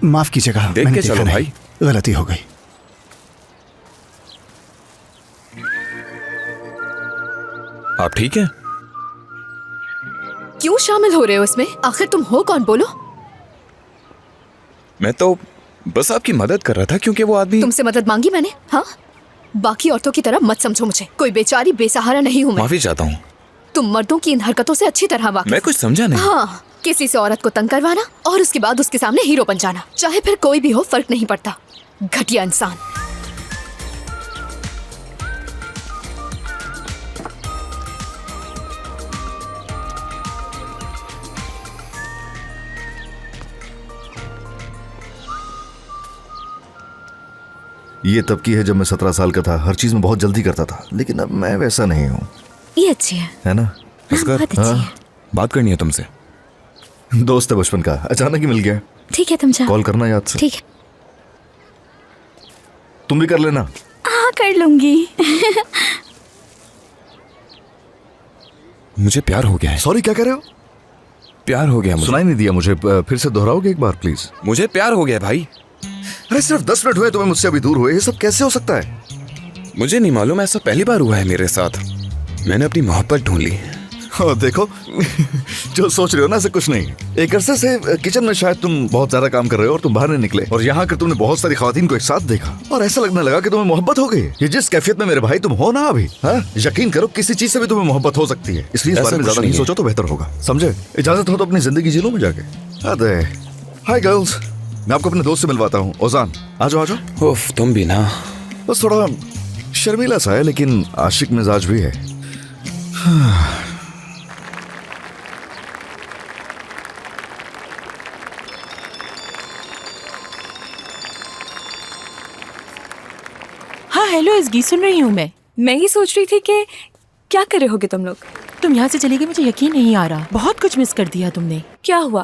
माफ कीजिएगा, देख मैंने के देखा चलो नहीं। भाई। गलती हो गई। आप ठीक हैं? क्यों शामिल हो रहे हो इसमें? आखिर तुम हो कौन, बोलो। मैं तो बस आपकी मदद कर रहा था क्योंकि वो आदमी। तुमसे मदद मांगी मैंने? हाँ, बाकी औरतों की तरह मत समझो मुझे। कोई बेचारी बेसहारा नहीं हूँ मैं। माफी चाहता हूँ। तुम मर्दों की इन हरकतों से अच्छी तरह वाकिफ। मैं कुछ समझा नहीं। हाँ, किसी से औरत को तंग करवाना और उसके बाद उसके सामने हीरो बन जाना, चाहे फिर कोई भी हो, फर्क नहीं पड़ता। घटिया इंसान। ये तब की है जब मैं 17 साल का था। हर चीज में बहुत जल्दी करता था, लेकिन अब मैं वैसा नहीं हूँ। ये अच्छी है ना? असगर, बहुत अच्छी है। बात करनी है तुमसे। दोस्त है बचपन का, अचानक ही मिल गया। ठीक है, तुम जाओ। कॉल करना याद से। ठीक है। तुम भी कर लेना। हाँ, कर लूंगी। मुझे प्यार हो गया है। सॉरी, क्या कह रहे हो? प्यार हो गया मुझे। सुनाई नहीं दिया मुझे, फिर से दोहराओगे एक बार प्लीज? मुझे प्यार हो गया भाई। अरे सिर्फ 10 मिनट हुए तुम्हें मुझसे अभी दूर हुए, ये सब कैसे हो सकता है? मुझे नहीं मालूम, ऐसा पहली बार हुआ है मेरे साथ। मैंने अपनी मोहब्बत ढूंढ ली। देखो जो सोच रहे हो ना, ऐसा कुछ नहीं। एक अरसे से किचन में शायद तुम बहुत ज्यादा काम कर रहे हो और तुम बाहर नहीं निकले, और यहाँ कर तुमने बहुत सारी खवातीन को एक साथ देखा और ऐसा लगने लगा कि तुम्हें मोहब्बत हो गई। ये जिस कैफियत में मेरे भाई तुम हो ना अभी, यकीन करो किसी चीज से भी तुम्हें मोहब्बत हो सकती है। इसलिए इस बारे में ज्यादा नहीं सोचो तो बेहतर होगा, समझे? इजाजत हो तो अपनी जिंदगी जी लो में जाके। अरे हाय गर्ल्स, मैं आपको अपने दोस्त से मिलवाता हूँ। ओजान, आ जाओ आ जाओ। उफ, तुम भी ना। बस थोड़ा शर्मीला सा है, लेकिन आशिक मिजाज भी है। हाँ हेलो इसगी, सुन रही हूँ मैं ही सोच रही थी कि क्या कर रहे होगे तुम लोग। तुम यहाँ से चली गई, मुझे यकीन नहीं आ रहा। बहुत कुछ मिस कर दिया तुमने। क्या हुआ?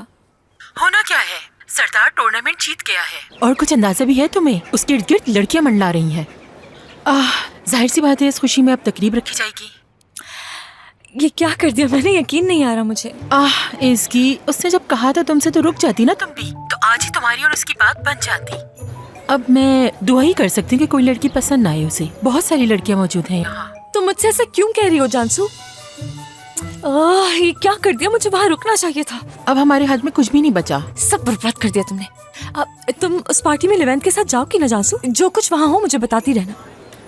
होना क्या है, सरदार टूर्नामेंट जीत गया है और कुछ अंदाजा भी है तुम्हें। उसके इर्द गिर्द लड़कियां मंडला रही हैं। जाहिर सी बात है इस खुशी में अब तकरीब रखी जाएगी। ये क्या कर दिया मैंने, यकीन नहीं आ रहा मुझे। इसकी, उसने जब कहा था तुमसे तो रुक जाती ना तुम भी, तो आज ही तुम्हारी और उसकी बात बन जाती। अब मैं दुआ ही कर सकती हूँ कि कोई लड़की पसंद ना आए उसे। बहुत सारी लड़कियां मौजूद हैं यहाँ। तुम मुझसे ऐसा क्यों कह रही हो जानसू? ये क्या कर दिया, मुझे वहाँ रुकना चाहिए था। अब हमारे हाथ में कुछ भी नहीं बचा, सब बर्बाद कर दिया तुमने। तुम उस पार्टी में लेवेंट के साथ जाओगी ना जानसू? जो कुछ वहाँ हो मुझे बताती रहना।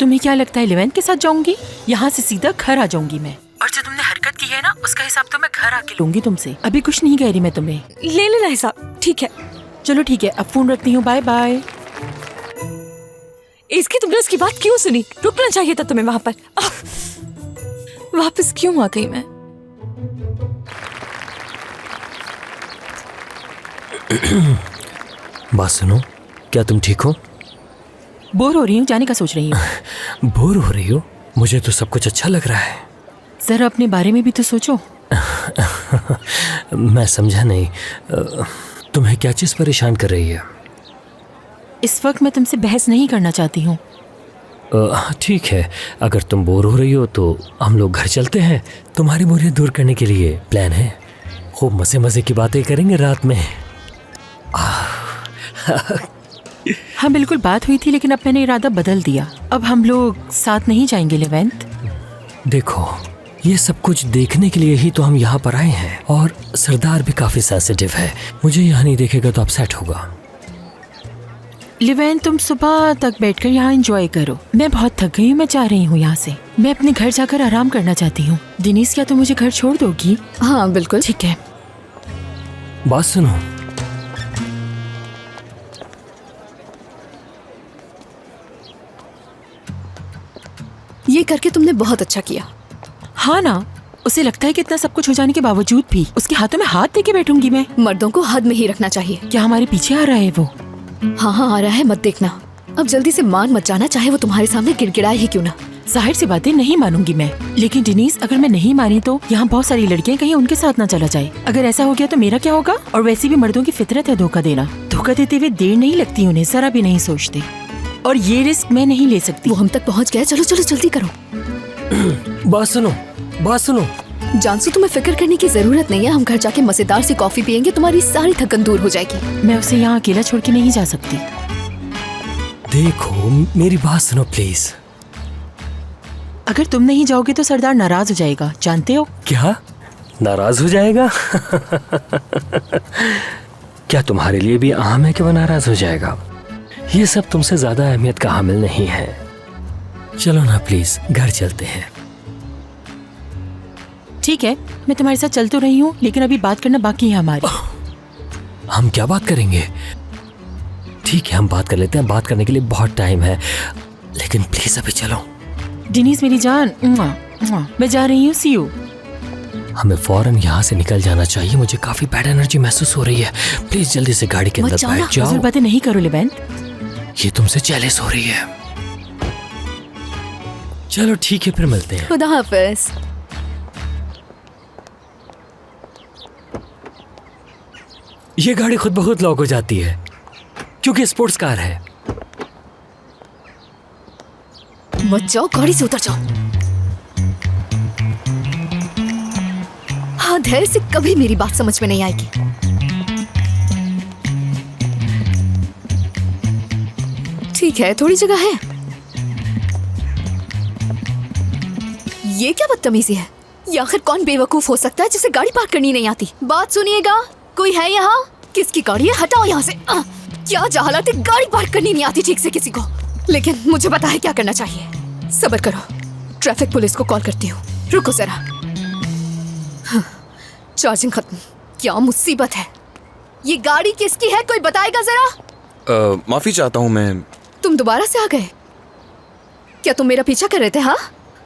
तुम्हें क्या लगता है लेवेंट के साथ जाऊंगी? यहाँ से सीधा घर आ जाऊंगी मैं, और जो तुमने हरकत की है ना उसका हिसाब तो मैं घर आके लूंगी तुमसे। अभी कुछ नहीं कह रही मैं तुम्हें। ले लेना हिसाब, ठीक है? चलो ठीक है, अब फोन रखती हूँ, बाय बाय। इसकी तुमने उसकी बात क्यों सुनी? रुकना चाहिए था तुम्हें वहाँ पर। वापस क्यों आ गई मैं? बात सुनो, क्या तुम ठीक हो? बोर हो रही हूँ, जाने का सोच रही हूँ। बोर हो रही हो? मुझे तो सब कुछ अच्छा लग रहा है। जरा अपने बारे में भी तो सोचो। मैं समझा नहीं, तुम्हें क्या चीज परेशान कर रही है? इस वक्त मैं तुमसे बहस नहीं करना चाहती हूँ। ठीक है, अगर तुम बोर हो रही हो तो हम लोग घर चलते हैं। तुम्हारी बोरियत दूर करने के लिए प्लान है। खूब मजे मजे की बातें करेंगे रात में। हाँ बिल्कुल, बात हुई थी लेकिन अब मैंने इरादा बदल दिया। अब हम लोग साथ नहीं जाएंगे लेवेंट। देखो, ये सब कुछ देखने के लिए ही तो हम यहाँ पर आए हैं, और सरदार भी काफी सेंसिटिव है। मुझे यहाँ नहीं देखेगा तो अपसेट होगा। लिवेन, तुम सुबह तक बैठकर यहाँ एंजॉय करो। मैं बहुत थक गई हूँ, मैं जा रही हूँ यहाँ से। मैं अपने घर जाकर आराम करना चाहती हूँ। दिनेश, क्या तुम मुझे घर छोड़ दोगी? हाँ बिल्कुल। ठीक है। बात सुनो, ये करके तुमने बहुत अच्छा किया। हाँ ना, उसे लगता है कि इतना सब कुछ हो जाने के बावजूद भी उसके हाथों में हाथ देके बैठूंगी मैं। मर्दों को हद में ही रखना चाहिए। क्या हमारे पीछे आ रहा है वो? हाँ आ रहा है, मत देखना। अब जल्दी से मान मत जाना, चाहे वो तुम्हारे सामने गिड़गिड़ाए ही क्यों ना। जाहिर सी बातें नहीं मानूंगी मैं, लेकिन डिनीस, अगर मैं नहीं मानी तो यहाँ बहुत सारी लड़कियां कहीं उनके साथ ना चला जाए। अगर ऐसा हो गया तो मेरा क्या होगा? और वैसे भी मर्दों की फितरत है धोखा देना। धोखा देते हुए देर नहीं लगती उन्हें, जरा भी नहीं सोचते। और ये रिस्क मैं नहीं ले सकती। वो हम तक पहुँच गया, चलो चलो जल्दी करो। बात सुनो, बात सुनो। जानसू तुम्हें फिक्र करने की जरूरत नहीं है, हम घर जाके मजेदार सी कॉफी पियेंगे, तुम्हारी सारी थकन दूर हो जाएगी। मैं उसे यहाँ अकेला छोड़ के नहीं जा सकती। देखो मेरी बात सुनो प्लीज। अगर तुम नहीं जाओगे तो सरदार नाराज हो जाएगा, जानते हो? क्या नाराज हो जाएगा? क्या तुम्हारे लिए भी आम है कि वो नाराज हो जाएगा? ये सब तुमसे ज्यादा अहमियत का हामिल नहीं है। चलो ना प्लीज, घर चलते हैं। ठीक है, मैं तुम्हारे साथ चल तो रही हूँ, लेकिन अभी बात करना बाकी है हमारी। हम क्या बात करेंगे? ठीक है, हम बात कर लेते हैं, बात करने के लिए बहुत टाइम है, लेकिन प्लीज अभी चलो। डिनीज मेरी जान, मैं जा रही हूँ, सी यू। हमें फौरन यहाँ से निकल जाना चाहिए, मुझे काफी बैड एनर्जी महसूस हो रही है। प्लीज जल्दी से गाड़ी के मत अंदर जाओ ना, बैठ जाओ। फजूल बातें नहीं करो लेवेंट। ये तुमसे जेलस हो रही है। चलो ठीक है, फिर मिलते हैं। खुदा हाफिज। ये गाड़ी खुद ब खुद लॉक हो जाती है क्योंकि स्पोर्ट्स कार है। मत जाओ, गाड़ी से उतर जाओ। हाँ, धैर्य से कभी मेरी बात समझ में नहीं आएगी। ठीक है, थोड़ी जगह है। ये क्या बदतमीजी है? या आखिर कौन बेवकूफ हो सकता है जिसे गाड़ी पार्क करनी नहीं आती? बात सुनिएगा, कोई है यहाँ? किसकी गाड़ी है? हटाओ यहाँ से। क्या जहालत है, गाड़ी पार्क करनी नहीं आती ठीक से किसी को। लेकिन मुझे पता है क्या करना चाहिए। सब्र करो, ट्रैफिक पुलिस को कॉल करती हूँ। रुको जरा। हाँ, चार्जिंग खत्म। क्या मुसीबत है। ये गाड़ी किसकी है, कोई बताएगा जरा? माफी चाहता हूँ मैं। तुम दोबारा से आ गए? क्या तुम मेरा पीछा कर रहे थे? हाँ,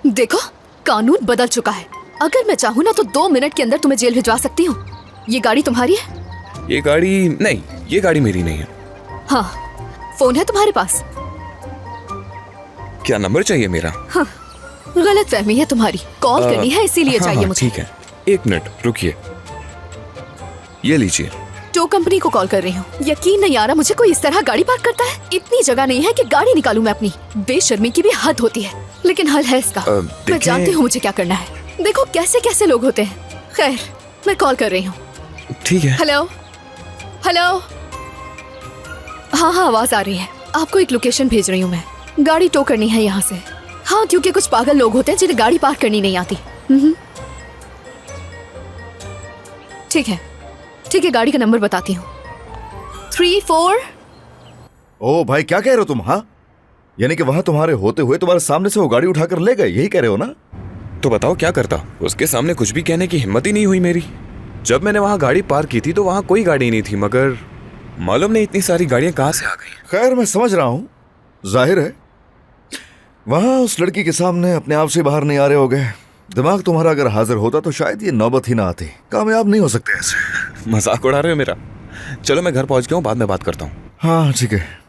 देखो कानून बदल चुका है। अगर मैं चाहूँ ना तो 2 मिनट के अंदर तुम्हें जेल भिजवा सकती हूँ। ये गाड़ी तुम्हारी है? ये गाड़ी नहीं, ये गाड़ी मेरी नहीं है। हाँ, फोन है तुम्हारे पास? क्या नंबर चाहिए मेरा? हाँ, गलत फहमी है तुम्हारी। कॉल करनी है इसीलिए हाँ, चाहिए हाँ, मुझे। ठीक है, 1 मिनट रुकिए। ये लीजिए। टो कंपनी को कॉल कर रही हूँ। यकीन नहीं आ रहा मुझे कोई इस तरह गाड़ी पार्क करता है। इतनी जगह नहीं है कि गाड़ी निकालूं मैं अपनी। बेशर्मी की भी हद होती है, लेकिन हल है इसका। मैं देखें- जानती हूँ मुझे क्या करना है। देखो कैसे कैसे लोग होते हैं। खैर, मैं कॉल कर रही हूँ। ठीक है। Hello hello. हाँ हाँ, आवाज आ रही है। आपको एक लोकेशन भेज रही हूँ मैं। गाड़ी टो करनी है यहाँ से। हाँ, क्योंकि कुछ पागल लोग होते हैं जिन्हें गाड़ी पार्क करनी नहीं आती। ठीक है ठीक है, गाड़ी का नंबर बताती हूँ। 34। ओ भाई, क्या कह रहे हो तुम? हाँ, यानी कि वहां तुम्हारे होते हुए तुम्हारे सामने से वो गाड़ी उठाकर ले गए, यही कह रहे हो ना? तो बताओ क्या करता? उसके सामने कुछ भी कहने की हिम्मत ही नहीं हुई मेरी। जब मैंने वहां गाड़ी पार्क की थी तो वहां कोई गाड़ी नहीं थी, मगर मालूम नहीं इतनी सारी गाड़ियां कहाँ से आ गई। खैर, मैं समझ रहा हूँ, जाहिर है वहां उस लड़की के सामने अपने आप से बाहर नहीं आ रहे हो गए। दिमाग तुम्हारा अगर हाजिर होता तो शायद ये नौबत ही ना आती। कामयाब नहीं हो सकते ऐसे। मजाक उड़ा रहे हो मेरा? चलो मैं घर पहुंच गया हूँ, बाद में बात करता हूँ। हाँ ठीक है।